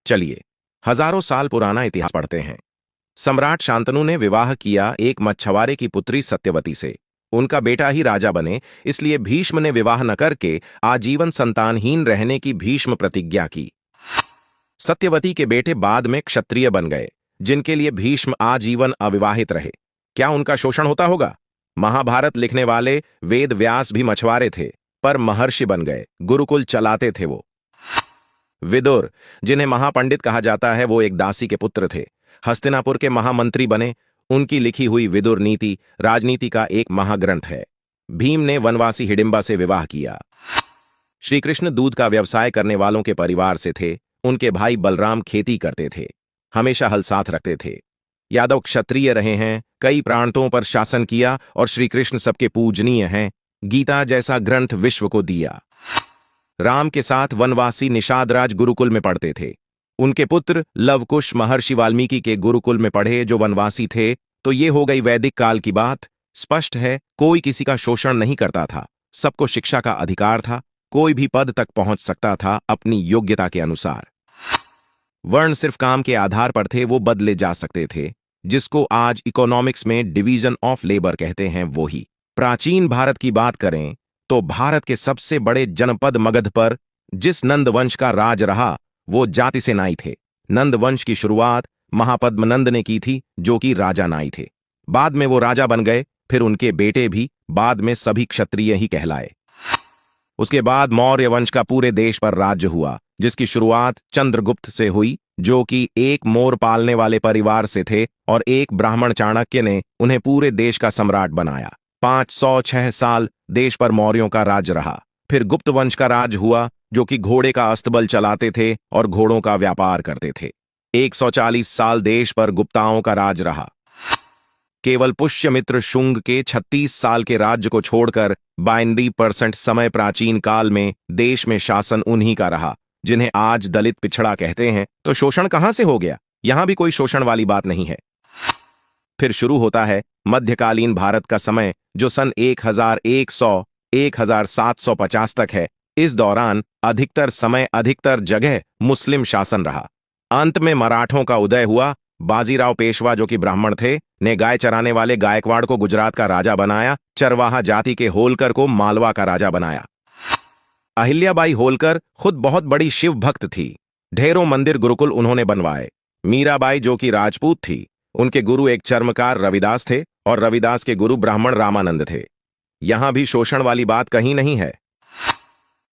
चलिए हजारों साल पुराना इतिहास पढ़ते हैं। सम्राट शांतनु ने विवाह किया एक मछुआरे की पुत्री सत्यवती से। उनका बेटा ही राजा बने, इसलिए भीष्म ने विवाह न करके आजीवन संतानहीन रहने की भीष्म प्रतिज्ञा की। सत्यवती के बेटे बाद में क्षत्रिय बन गए, जिनके लिए भीष्म आजीवन अविवाहित रहे। क्या उनका शोषण होता होगा? महाभारत लिखने वाले वेद व्यास भी मछुआरे थे, पर महर्षि बन गए, गुरुकुल चलाते थे वो। विदुर, जिन्हें महापंडित कहा जाता है, वो एक दासी के पुत्र थे। हस्तिनापुर के महामंत्री बने। उनकी लिखी हुई विदुर नीति राजनीति का एक महाग्रंथ है। भीम ने वनवासी हिडिंबा से विवाह किया। श्री कृष्ण दूध का व्यवसाय करने वालों के परिवार से थे। उनके भाई बलराम खेती करते थे, हमेशा हल साथ रखते थे। यादव क्षत्रिय रहे हैं, कई प्रांतों पर शासन किया और श्री कृष्ण सबके पूजनीय हैं। गीता जैसा ग्रंथ विश्व को दिया। राम के साथ वनवासी निषादराज गुरुकुल में पढ़ते थे। उनके पुत्र लवकुश महर्षि वाल्मीकि के गुरुकुल में पढ़े, जो वनवासी थे। तो ये हो गई वैदिक काल की बात। स्पष्ट है, कोई किसी का शोषण नहीं करता था, सबको शिक्षा का अधिकार था। कोई भी पद तक पहुंच सकता था अपनी योग्यता के अनुसार। वर्ण सिर्फ काम के आधार पर थे, वो बदले जा सकते थे, जिसको आज इकोनॉमिक्स में डिवीजन ऑफ लेबर कहते हैं, वो ही। प्राचीन भारत की बात करें तो भारत के सबसे बड़े जनपद मगध पर जिस नंद वंश का राज रहा, वो जाति से नाई थे। नंद वंश की शुरुआत महापद्मनंद ने की थी, जो कि राजा नाई थे। बाद में वो राजा बन गए, फिर उनके बेटे भी, बाद में सभी क्षत्रिय ही कहलाए। उसके बाद मौर्य वंश का पूरे देश पर राज्य हुआ, जिसकी शुरुआत चंद्रगुप्त से हुई, जो कि एक मोर पालने वाले परिवार से थे, और एक ब्राह्मण चाणक्य ने उन्हें पूरे देश का सम्राट बनाया। 506 साल देश पर मौर्यों का राज रहा। फिर गुप्त वंश का राज हुआ, जो कि घोड़े का अस्तबल चलाते थे और घोड़ों का व्यापार करते थे। 140 साल देश पर गुप्ताओं का राज रहा। केवल पुष्यमित्र शुंग के 36 साल के राज्य को छोड़कर 92% समय प्राचीन काल में देश में शासन उन्हीं का रहा, जिन्हें आज दलित पिछड़ा कहते हैं। तो शोषण कहां से हो गया? यहां भी कोई शोषण वाली बात नहीं है। फिर शुरू होता है मध्यकालीन भारत का समय, जो सन 1100-1750 तक है। इस दौरान अधिकतर समय अधिकतर जगह मुस्लिम शासन रहा। अंत में मराठों का उदय हुआ। बाजीराव पेशवा, जो कि ब्राह्मण थे, ने गाय चराने वाले गायकवाड़ को गुजरात का राजा बनाया। चरवाहा जाति के होलकर को मालवा का राजा बनाया। अहिल्याबाई होलकर खुद बहुत बड़ी शिव भक्त थी। ढेरों मंदिर गुरुकुल उन्होंने बनवाए। मीराबाई, जो कि राजपूत थी, उनके गुरु एक चर्मकार रविदास थे, और रविदास के गुरु ब्राह्मण रामानंद थे। यहां भी शोषण वाली बात कहीं नहीं है।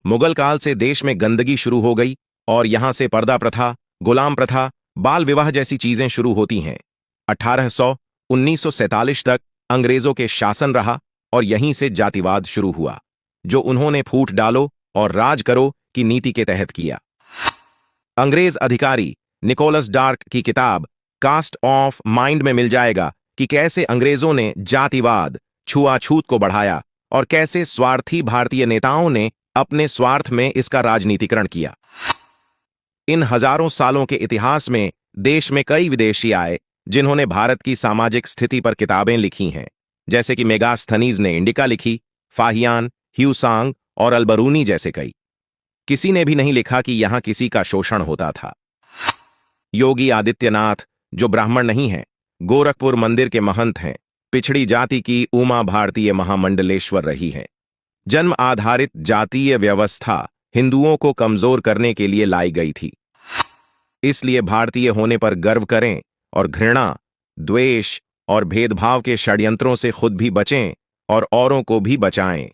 मुगल काल से देश में गंदगी शुरू हो गई, और यहां से पर्दा प्रथा, गुलाम प्रथा, बाल विवाह जैसी चीजें शुरू होती हैं। 1800-1947 तक अंग्रेजों के शासन रहा, और यहीं से जातिवाद शुरू हुआ, जो उन्होंने फूट डालो और राज करो की नीति के तहत किया। अंग्रेज अधिकारी निकोलस डार्क की किताब कास्ट ऑफ माइंड में मिल जाएगा कि कैसे अंग्रेजों ने जातिवाद, छुआछूत को बढ़ाया, और कैसे स्वार्थी भारतीय नेताओं ने अपने स्वार्थ में इसका राजनीतिकरण किया। इन हजारों सालों के इतिहास में देश में कई विदेशी आए, जिन्होंने भारत की सामाजिक स्थिति पर किताबें लिखी हैं, जैसे कि मेगास्थनीज ने इंडिका लिखी, फाहियान, ह्यूसांग और अलबरूनी जैसे कई। किसी ने भी नहीं लिखा कि यहां किसी का शोषण होता था। योगी आदित्यनाथ, जो ब्राह्मण नहीं हैं, गोरखपुर मंदिर के महंत हैं, पिछड़ी जाति की उमा भारतीय महामंडलेश्वर रही हैं। जन्म आधारित जातीय व्यवस्था हिंदुओं को कमजोर करने के लिए लाई गई थी। इसलिए भारतीय होने पर गर्व करें और घृणा, द्वेष और भेदभाव के षड्यंत्रों से खुद भी बचें और औरों को भी बचाएं।